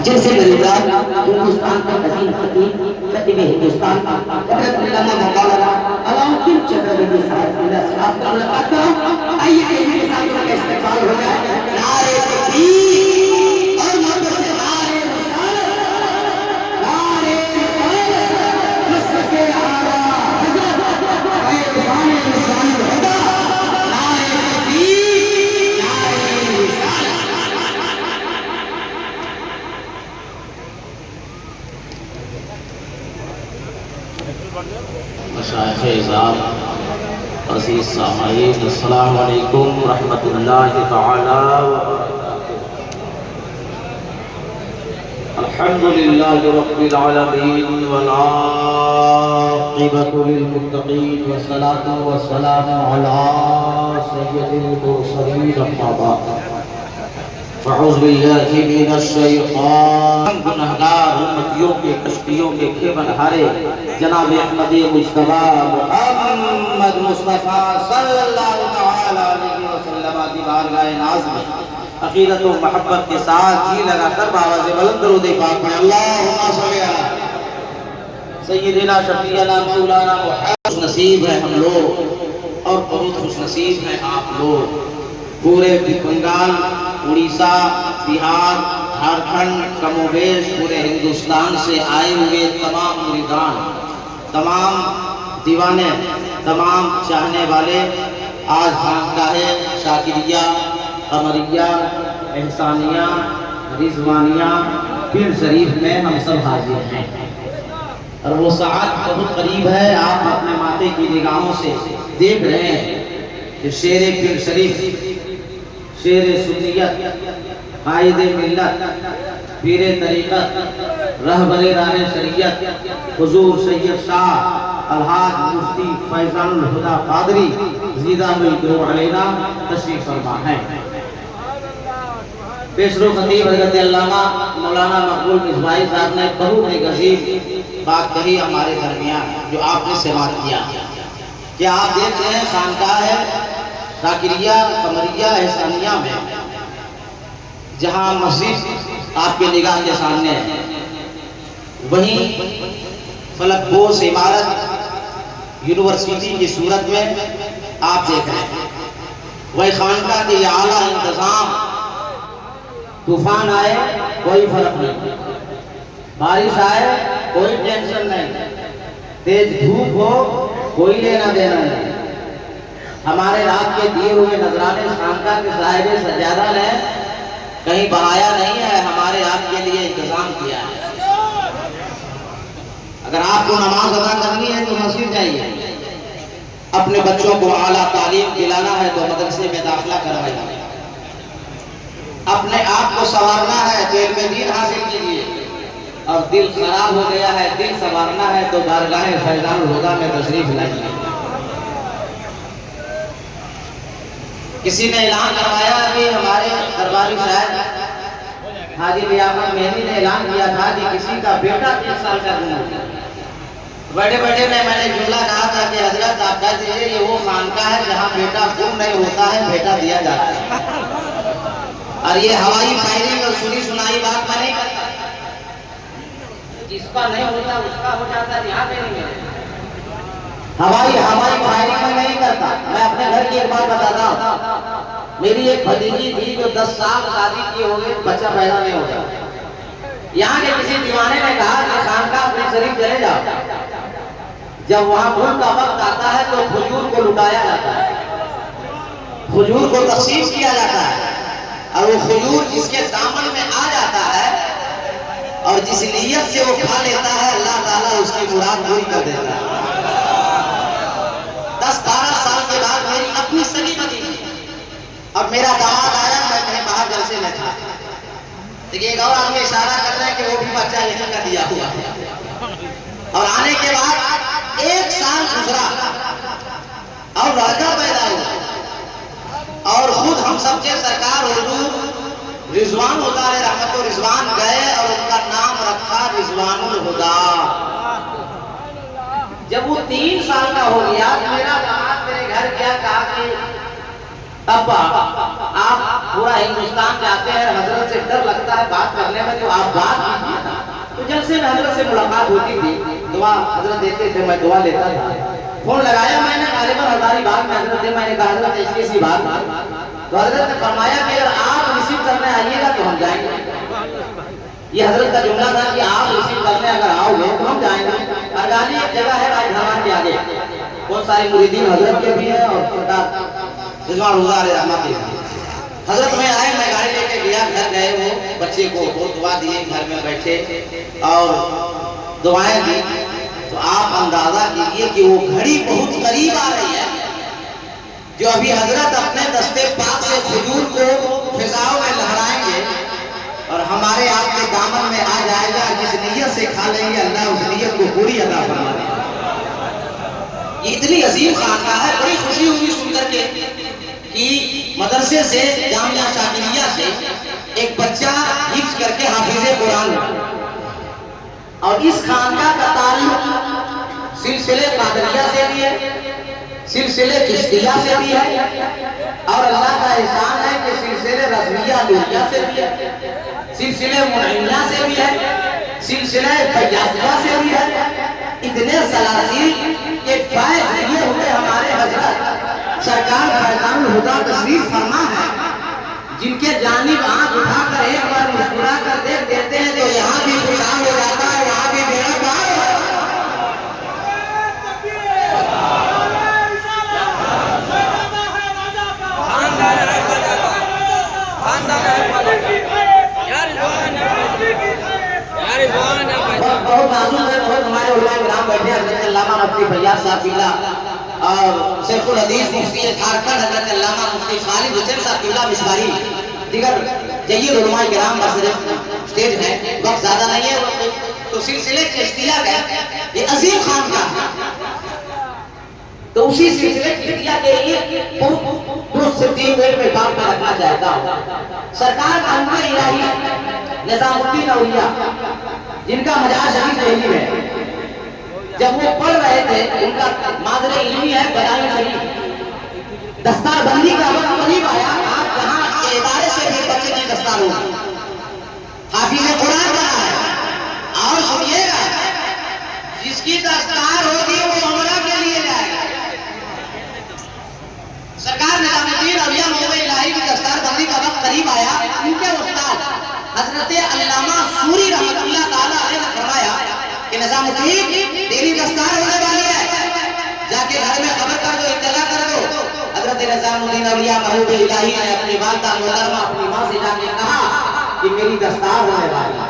जिनसे मिलकर हिंदुस्तान का कसीम खतीब खतीब हिंदुस्तान हज़रत अल्लामा मौलाना अलाउद्दीन चंद्रवेदी साहब का मुलाकात करो। आइए इनके साथ उनका इस्तेमाल हो जाए। नारे तकबीर और मोहब्बत से नारे रिसालत, नारे रिसालत, नस्र के आला हज़रत फैज़ान निशान होगा। नारे तकबीर, नारे रिसालत। मशाइख़-ए-इज़ाम, अज़ीज़ सामाईन, अस्सलामु अलैकुम रहमतुल्लाहि तआला व बरकातुहू। अल्हम्दुलिल्लाहि रब्बिल आलमीन वल आक़िबतु लिल मुत्तक़ीन वस्सलातु वस्सलामु अला सय्यिदिल मुरसलीन अम्मा बाद। अऊज़ु बिल्लाहि मिनश शैतान। गुनहगार उम्मतियों के कश्तियों के खेवनहारे जनाब अहमद मुज्तबा मुहम्मद मुस्तफ़ा सल्लल्लाहु तआला अलैहि वसल्लम की बारगाह नाज़ में अक़ीदत व मोहब्बत के साथ जी लगाकर बावाज़ बुलंद दरूद पाक पढ़ें। अल्लाहुम्मा सल्ली अला सय्यिदिना शफ़ीअना मौलाना मुहम्मद। खुशनसीब है हम लोग और बहुत खुशनसीब हैं आप लोग। पूरे बंगाल, उड़ीसा, बिहार, झारखंड, कमोबेश पूरे हिंदुस्तान से आए हुए तमाम मुरीदान, तमाम दीवाने, तमाम चाहने वाले आज खानगाह शाकिरिया, कमरिया, एहसानिया, रिजवानिया पीर शरीफ में हम सब हाजिर हैं और वो साथ बहुत करीब है। आप अपने माथे की निगाहों से देख रहे हैं कि शेर पीर शरीफ, शेर सुन्नियत, कायदे मिल्लत, पीरे तरीक़त, रहबरे राहे शरीयत हुजूर सैयद शाह अलहाज मुफ्ती फैज़ानुल हुदा क़ादरी ज़िदामुल अलैना तशरीफ़ फरमा है। पेशरो खतीब हज़रत अल्लामा मौलाना मकबूल मिसबाही साहब ने बहुत ही गज़ीब बात कही हमारे दरमियान, जो आपने समाअत किया कि आप देख रहे हैं खानकाह है शाकिरिया, कमरिया, एहसानिया में जहाँ मस्जिद आपके निगाह के सामने है, वहीं फलकपोश इमारत यूनिवर्सिटी की सूरत में आप देख रहे हैं। वही खानका के आला इंतजाम, तूफान आए कोई फर्क नहीं, बारिश आए कोई टेंशन नहीं, तेज धूप हो कोई लेना देना नहीं। हमारे रात के दिए हुए नजराने खानका के साहिब सज्जादा ने कहीं बहाया नहीं है, हमारे आपके लिए इंतजाम किया है। अगर आपको नमाज अदा करनी है तो मस्जिद जाइए, अपने बच्चों को आला तालीम दिलाना है तो मदरसे में दाखिला करवाइए, अपने आप को संवारना है तो इल्म दीन हासिल कीजिए, और दिल खराब हो गया है, दिल संवारना है तो बारगाह फैज़ानुल हुदा में तशरीफ लाइए। किसी ने ऐलान करवाया अभी हमारे दरबारी शायद हाजी लियाकत मेहंदी ने ऐलान किया था कि किसी का बेटा 3 साल का गुम हो गया। बैठे बैठे मैंने जुमला कहा था कि हजरत आप कह दीजिए ये वो खानका है जहाँ बेटा गुम नहीं होता है, बेटा दिया जाता है। और ये हवाई फायरिंग और सुनी सुनाई बात मैं नहीं करता, जिसका नहीं होता उसका हो जाता है, ध्यान देंगे। हवाई फायरिंग में नहीं करता। मैं अपने घर की एक बात बताता हूँ। मेरी एक भतीजी थी जो 10 साल शादी की हो गई, बच्चा पैदा नहीं होता। यहाँ के किसी दीवाने ने कहा कि खानकाह अपने शरीफ चले जाओ। जब वहाँ भूल का वक्त आता है तो फजूर को लुटाया जाता है, फजूर को तकसीम किया जाता है, और वो फजूर जिसके दामन में आ जाता है और जिस नीयत से वो खा लेता है, अल्लाह ताला उसकी मुराद पूरी कर देता है। 10-12 साल के बाद मेरी अपनी सगी भतीजी और मेरा दामाद आया, मैं कहीं बाहर जलसे में था, देखिए एक और आदमी इशारा कर रहा है कि वो भी बच्चा यहीं का दिया हुआ है। और आने के बाद 1 साल गुजरा और लड़का पैदा हुआ, और खुद हम सबके सरकार हुजूर रिजवान हुदा रहमत रिजवान गए और उनका नाम रखा रिजवानुल हुदा। जब वो 3 साल का हो गया, मेरा दामाद मेरे घर गया, कहा कि अब आप पूरा हिंदुस्तान जाते हैं, हजरत से डर लगता है बात करने में, तो आप बात कीजिए ना। तो जलसे में हजरत से मुलाकात होती थी, दुआ हजरत देते थे, मैं दुआ लेता था। फोन लगाया मैंने गालिबन हजारी बाग में हजरत से, मैंने कहा हजरत ऐसी ऐसी बात, तो हजरत ने फरमाया कि अगर आप रिसीव करने आइएगा तो हम जाएंगे। ये हजरत का जुमला था कि आप रिसीव करने अगर आओगे तो हम जाएंगे। अरगानी एक जगह है राजधानी के आगे, बहुत सारे मुरीदीन हजरत के भी है और सरकार रिजवान हुज़ार रहमत के भी। हजरत में आए, मैं गाड़ी लेके गया, घर गए, वो बच्चे को दुआ दिए, घर में बैठे और दुआएं दी। तो आप अंदाजा कीजिए कि वो घड़ी बहुत करीब आ रही है, जो अभी हजरत अपने दस्ते पाक से खजूर को फिजाओं में लहराएंगे और हमारे आपके दामन में आ जाएगा। जिस नीयत से खा लेंगे अल्लाह उस नीयत को पूरी अदा फरमा देगा। ये इतनी अजीम खानका है, बड़ी खुशी हुई सुनकर के कि मदरसे से जामिया शाकिरिया से एक बच्चा हिफ्ज करके हाफिज़े कुरान और इस खानका का ताल्लुक सिलसिले कादरिया से भी है, सिलसिले चिश्तिया से भी है और अल्लाह का एहसान है कि सिलसिले रज़विया नूरिया से भी है, सिलसिले मुनइया से भी है, सिलसिले फैयाज़िया से भी है। इतने सलासिल के फैज़ लिए हुए हमारे हजरत सरकार फैज़ानुल हुदा तशरीफ फरमा है, जिनके जानिब आंख उठाकर एक बार मुस्कुरा कर देख देते हैं तो यहाँ भी खुशहाल हो जाता है, वहाँ भी बेड़ा पार हो जाता है। बहुत नाजुक है, बहुत हमारे उलमाए किराम बैठे हैं, हज़रत अल्लामा मुफ्ती फैयाज़ साहब किबला और शेखुल हदीस मुफ्ती झारखंड हज़रत अल्लामा मुफ्ती खालिद हुसैन साहब किबला मिसबाही, दिगर जय्यद उलमाए किराम पर स्टेज है, वक्त ज़्यादा नहीं है। तो सिलसिले चिश्तिया का ये अजीम खान का, तो उसी सिलसिले चिश्तिया के लिए दो से 3 मिनट में काम में रखना चाहता हूँ। सरकार का उम्र इलाही निजामुद्दीन औलिया, जिनका मजार शरीफ दिल्ली में, जब वो पढ़ रहे थे, उनका मादरे इल्मी है बदायूं शरीफ, दस्तारबंदी का वक्त करीब आया। आप जहाँ के इदारे से भी बच्चे की दस्तार होगी, हाफिज़े कुरान बना है, और सुनिएगा, जिसकी दस्तार होगी वो उम्रा के लिए जाएगा। सरकार निजामुद्दीन औलिया मौलवी इलाही की दस्तारबंदी का वक्त करीब आया। उनके उस्ताद हजरत अल्लामा सूरी रहमतुल्लाह ताला अलैह ने फरमाया कि निजामुद्दीन तेरी दस्तार होने वाली है, जाके घर में खबर कर दो, इत्तला कर दो। हजरत निजामुद्दीन औलिया महबूब इलाही ने अपनी वालिदा मोहतरमा अपनी मां से जाके कहा कि मेरी दस्तार होने वाली है।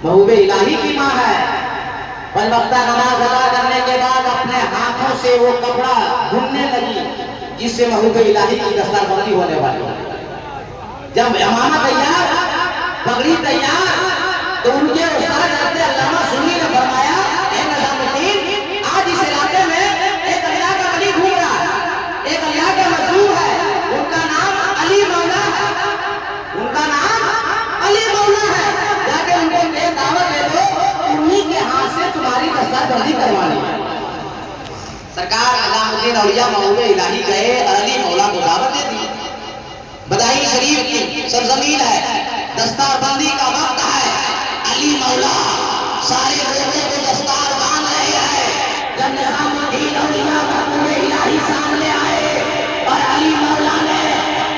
महबूब इलाही की मां है, वक्ता नमाज अदा करने के बाद अपने हाथों से वो कपड़ा ढूंढने लगी जिससे महबूब इलाही की दस्तारबंदी होने वाली है। जब इमामा तैयार, पगड़ी तैयार, तो उनके उस्ताद हज़रत अल्लामा सूरी ने फरमाया, ए निजामुद्दीन, आज इस इलाके में एक अल्लाह का वली घूम रहा है, एक अल्लाह का मज़लूम है, उनका नाम अली मौला है, उनका नाम अली मौला है, जाके उनको दावत दे दो, उन्हीं के हाथ से तुम्हारी दस्तारबंदी करवानी है। सरकार निजामुद्दीन औलिया महबूब इलाही गए, अली मौला को दावत दे दी। बदायूं शरीफ की सरजमीन है, दस्तारबंदी का वक्त है, अली मौला सारे लोगों को दस्तार बांध रहे हैं। जब निजामुद्दीन औलिया महबूब इलाही सामने आए और अली मौला ने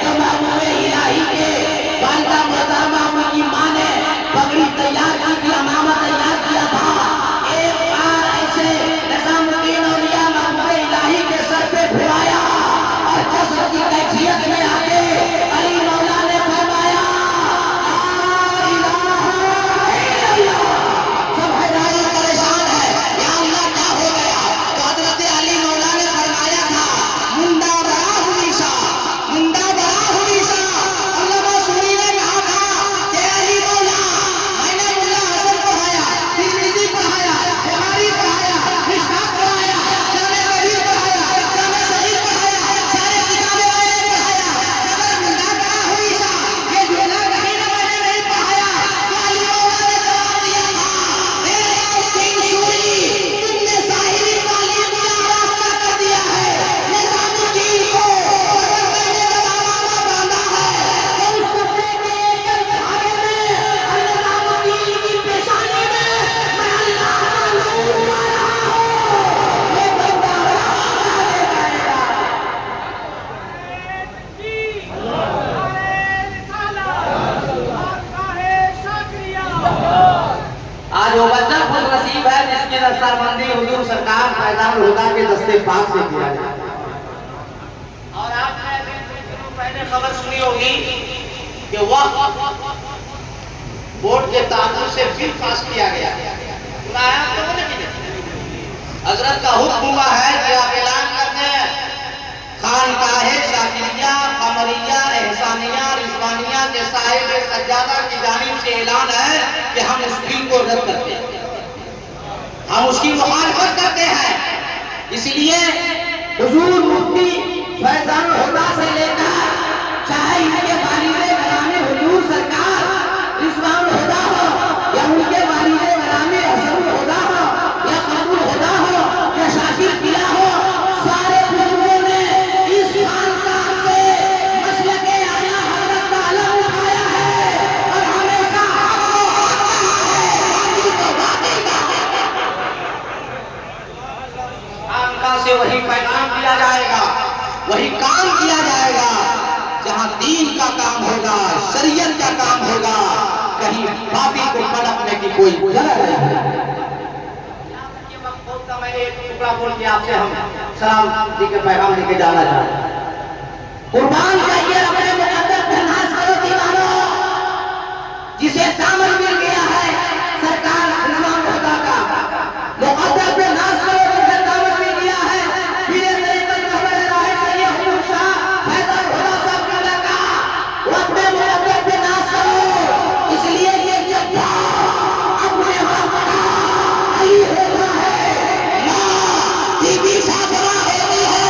जो महबूब इलाही के वालिदा मोहतरमा उनकी मां ने पगड़ी तैयार की थी, अमामा तैयार किया था, एक बार ऐसे निजामुद्दीन औलिया महबूब इलाही के सर पे फिराया और कसरत की कैफियत में आके अली मौला ने फरमाया, सब हैरानी तरकीब है जिसकी दस्तारबंदी हुजूर सरकार फैजान हुदा के दस्ते पाक से किया जाए। और आपने अभी कुछ दिनों पहले खबर सुनी होगी कि वह बोर्ड के ताल्लुक से बिल पास किया गया। सुना है आप लोगों ने कि नहीं? हजरत का हुक्म हुआ है कि आप ऐलान कर दें खानकाहे शाकिरिया, कमरिया, एहसानिया, रिजवानिया के साहिब सज्जादा की जानिब से ऐलान है कि हम उस बिल को रद्द करते हैं, हम उसकी मुखालफत करते हैं। इसलिए हुजूर मुफ्ती फैजान हुदा से लेकर चाहे इनके वालिदे ग्रामी हुजूर सरकार रिजवान हुदा हो या उनके वालिदे ग्रामी हसन हुदा हो या कबूल हुदा हो या शाकिर किया हो, सारे बुजुर्गों ने इस खानकाह से मसलके आला हज़रत का अलम उठाया है और हमेशा खानकाह से वही पैगाम दिया जाएगा, वही काम किया जाएगा जहां दीन का काम होगा, शरीयत का काम होगा, कहीं बाती को पलटने की कोई जगह नहीं है। मैं एक टुकड़ा बोल के आपसे हम सलाम जी के पैगाम लेके जाना चाहते हैं। कुर्बान चाहिए अपने मुकद्दर पे नाज करो दीवानों, जिसे दामन मिल गया है सरकार नवाब हुदा का, मुकद्दर पे नाज करो जिसे दामन मिल गया है पीरे तरीक़त रहमत राहे सैयद हुजूर शाह फैज़ल हुदा साहब का लगा, वो अपने मुकद्दर पे नाज करो। इसलिए ये जब अपने वक्त आई होता है बीबी साफरा होती है,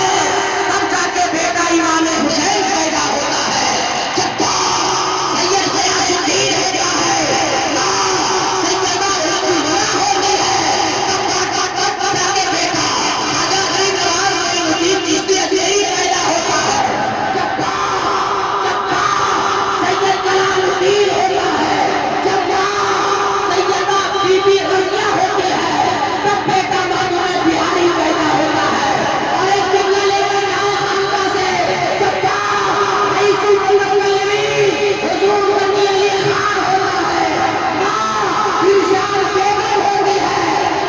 तब जाके बेटा इमाम हुसैन पैदा होता है, जब सैयद गयासुद्दीन होता है, सैयदा उलुल्लाह होती है, तब जाके बेटा खाजा गरीब नवाज मोइनुद्दीन चिश्ती अजमेरी पैदा होता है, जब सैयद जलालुद्दीन होता है, जब सैयदा बीबी रज़िया होती है, तब बेटा मौजूद बिहारी पैदा होता है। और एक जुमला लेकर जाओ खानका से, जब रईसुल मुल्लवी हुजूर बनी अली खान होता है, इरशाद बेगम होती है,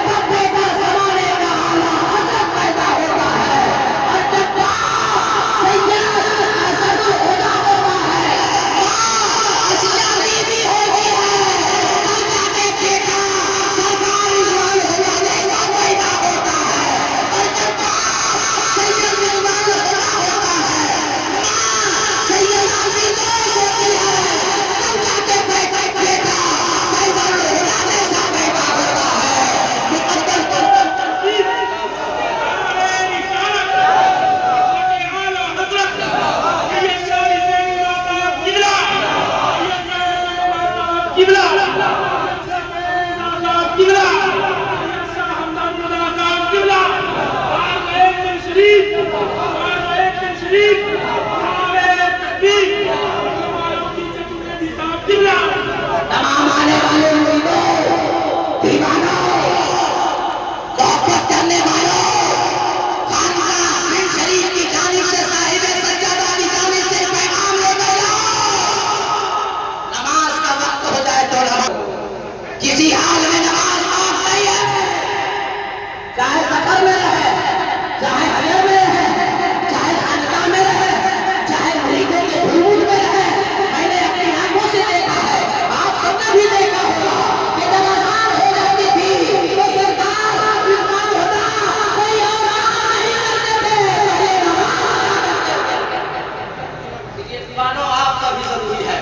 तब बेटा ज़माने का आला हज़रत पैदा होता है। और जब सैयद असदुल हुदा होता है, असिया बीबी होती है, तब जाके बेटा सरकार इस्माइल हुदा जैसा पैदा होता है। और जब सैयद रिजवान हुदा होता है, सैयद आज़िज़ होती है, तब जाके बेटा फैज़ल हुदा जैसा पैदा होता है। मुकद्दर तमाम आने वाले मुरीदों, दीवानों, मोहब्बत करने वालों, खानकाह बिन शरीफ की जानिब से साहिब सज्जादा की जानिब से पैगाम लेकर जाओ। नमाज का वक्त हो जाए तो नमाज, किसी हाल में नमाज माफ नहीं है, चाहे सफर में रहे, चाहे हजर में रहे, चाहे खानकाह में रहे, चाहे मुरीदों के भूल में रहे। मैंने अपनी आंखों से देखा है, आप सबने भी देखा होगा कि जब अज़ान हो जाती थी तो सरकार रिजवान हुदा कोई और काम नहीं करते थे, पहले नमाज करते थे। दीवानों, आप का भी जरूरी है,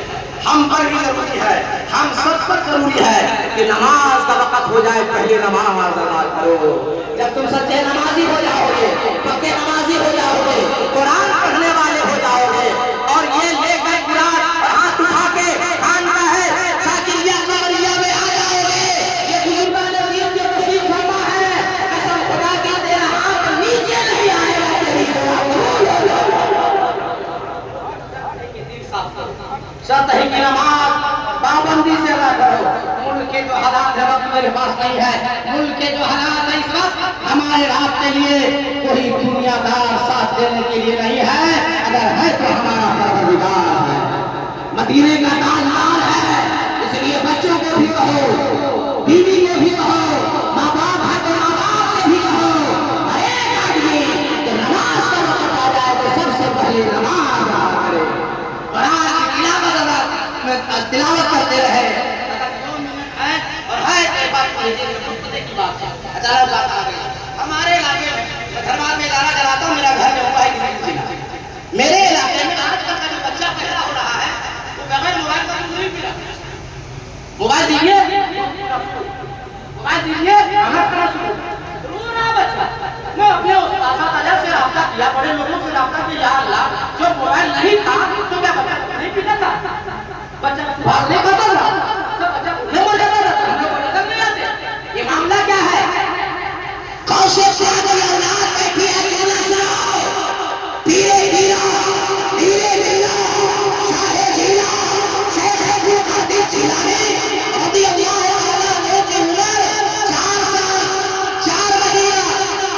हम पर भी जरूरी है, हम सब पर जरूरी है कि नमाज का वक्त हो जाए पहले नमाज अदा करो। जब तुम सच्चे नमाजी हो जाओगे, पक्के नमाजी हो जाओगे, कुरान पढ़ने वाले हो जाओगे और ये लेकर कुरान हाथ उठा के खानकाह शाकिरिया कमरिया में आ जाओगे, ये बुजुर्गान अज़ीम जो तशरीफ फरमा है, कसम खुदा की तेरा हाथ नीचे नहीं आएगा तेरी सतही की नमाज पाबंदी से अदा करो। मुल्क के जो हालात है वक्त मेरे पास नहीं है, मुल्क के जो हालात है इस वक्त हमारे रात के लिए कोई दुनियादार साथ देने के लिए नहीं है, अगर है तो हमारा परवरदिगार है, मदीने का ताजदार है। इसलिए बच्चों को भी कहो, बीवी को भी कहो, माँ तिलावत करते रहे। अगर 2 मिनट है और है तो एक बात लीजिए, पते की बात है, अचानक बात आ गई। हमारे इलाके में धर्मार में गाना जलाता हूँ, मेरा घर में हुआ है किसी जिला। मेरे इलाके में आजकल का जो बच्चा पैदा हो रहा है वो बगैर मोबाइल का दूध नहीं पी रहा। मोबाइल दीजिए, मोबाइल दीजिए, हमें तरह से रो रहा बच्चा। मैं अपने उस्ताद से राब्ता किया, बड़े लोगों से राब्ता किया, या अल्लाह, जो मोबाइल नहीं था तो क्या बच्चा नहीं पीता था? बच्चा भाग नहीं खाता था, सब बच्चा उन्हें मर जाता था, हम लोग नजर नहीं आते। ये मामला क्या है? कौशे पागल औलाद बैठी है, गाना सुनाओ, धीरे धीरे धीरे धीरे शाहे जिला शेख अब्दुल कादिर जिलानी रज़ी अल्लाह तआला अन्हु की उम्र 4 साल 4 महीना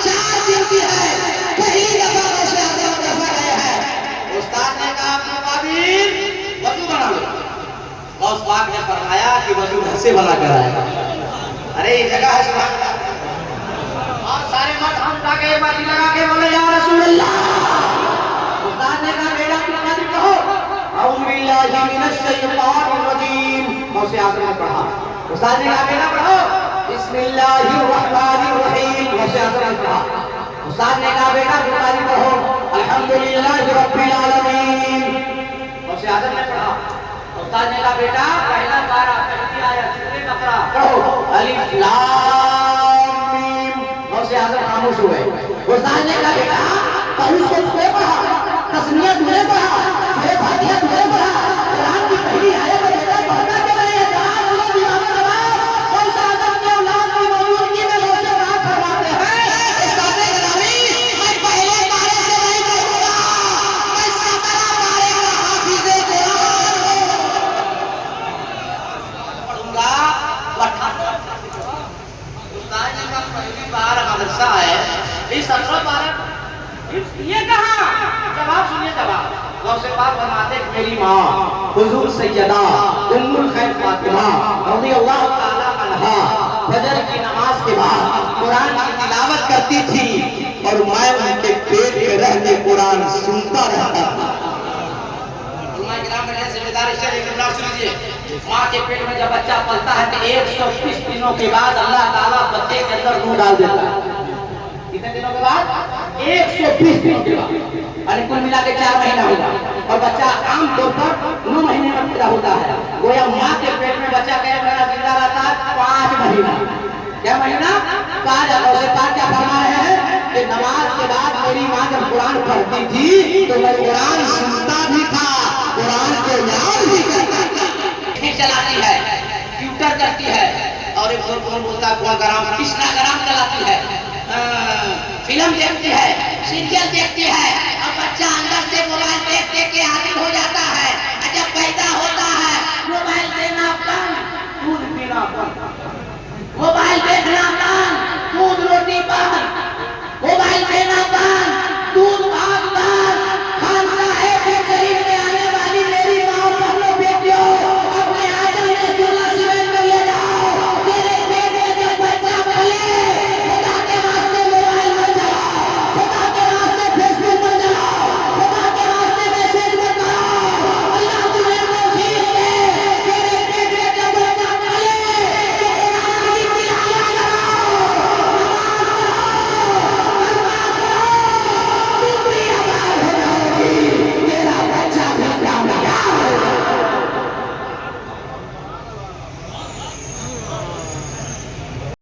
4 दिन की है। पहली दफा गौसे आज़म दफा गए हैं। उस्ताद ने कहा अब्दुल कादिर वजू बना लो। गौस पाक ने फरमाया कि वजू घर से बना कर आएगा। अरे ये जगह है सुभान अल्लाह। और सारे मर्द हम जाके बाजी लगा के बोले या रसूल अल्लाह। उस्ताद ने कहा बेटा तुम कादिर कहो औज़ु बिल्लाहि मिनश शैतानिर रजीम। गौसे आज़म ने पढ़ा। उस्ताद ने कहा बेटा पढ़ो बिस्मिल्लाहिर रहमानिर रहीम। गौसे आज़म ने पढ़ा। उस्ताद ने कहा बेटा बुखारी पढ़ो अल्हम्दुलिल्लाहि रब्बिल आलमीन। गौसे आज़म ने पढ़ा। उस्ताद ने कहा बेटा पहला पारा पहली आयत सूरह बकरा पढ़ो अलिफ लाम मीम। गौसे आज़म खामोश हुए। उस्ताद ने कहा बेटा तहरीर को तुमने पढ़ा, तस्मीयत तुमने पढ़ा, सूरह फातिहा तुमने पढ़ा, कुरान की पहली आयत में बेटा पढ़ना क्यों नहीं है? जवाब दो दीवाना जवाब। गौसे आज़म के औलाद की मौजूदगी में गौसे बात फरमाते हैं उस्ताद गिरामी मैं पहले पारे से नहीं पढ़ूंगा, मैं 17 पारे का हाफिज़े कुरान पढ़ूंगा। 18 उस्ताद जी का पहली बार मदरसा है, इस 17 पारा ये कहा? जवाब सुनिए जवाब। गौसे पाक फरमाते मेरी माँ हुजूर सैयदा उम्मुल खैर फातिमा रज़ी अल्लाह तआला अन्हा फजर की नमाज के बाद कुरान की तिलावत करती थी और मैं उनके पेट में रह के कुरान सुनता रहता था। जिम्मेदार सुनिए, माँ के पेट में जब बच्चा पलता है तो 120 दिनों के बाद अल्लाह ताला बच्चे के अंदर रूह डाल देता है। कितने दिनों के बाद? 120 दिनों के बाद। अरे कुल मिला के 4 महीना होगा और बच्चा आमतौर पर 9 महीने में पैदा होता है। गोया माँ के पेट में बच्चा कई महीना जिंदा रहता है? 5 महीना। क्या महीना? 5। से 5 क्या फरमा रहे हैं कि नमाज के बाद मेरी माँ जब कुरान पढ़ती थी तो मैं कुरान सुनता भी था, कुरान को याद भी करता था। चलाती है, ट्विटर करती है और एक कौन बोलता है इंस्टाग्राम चलाती है, फिल्म देखती है, सीरियल देखती है और बच्चा अंदर से मोबाइल देख देख के आदी हो जाता है। जब पैदा होता है मोबाइल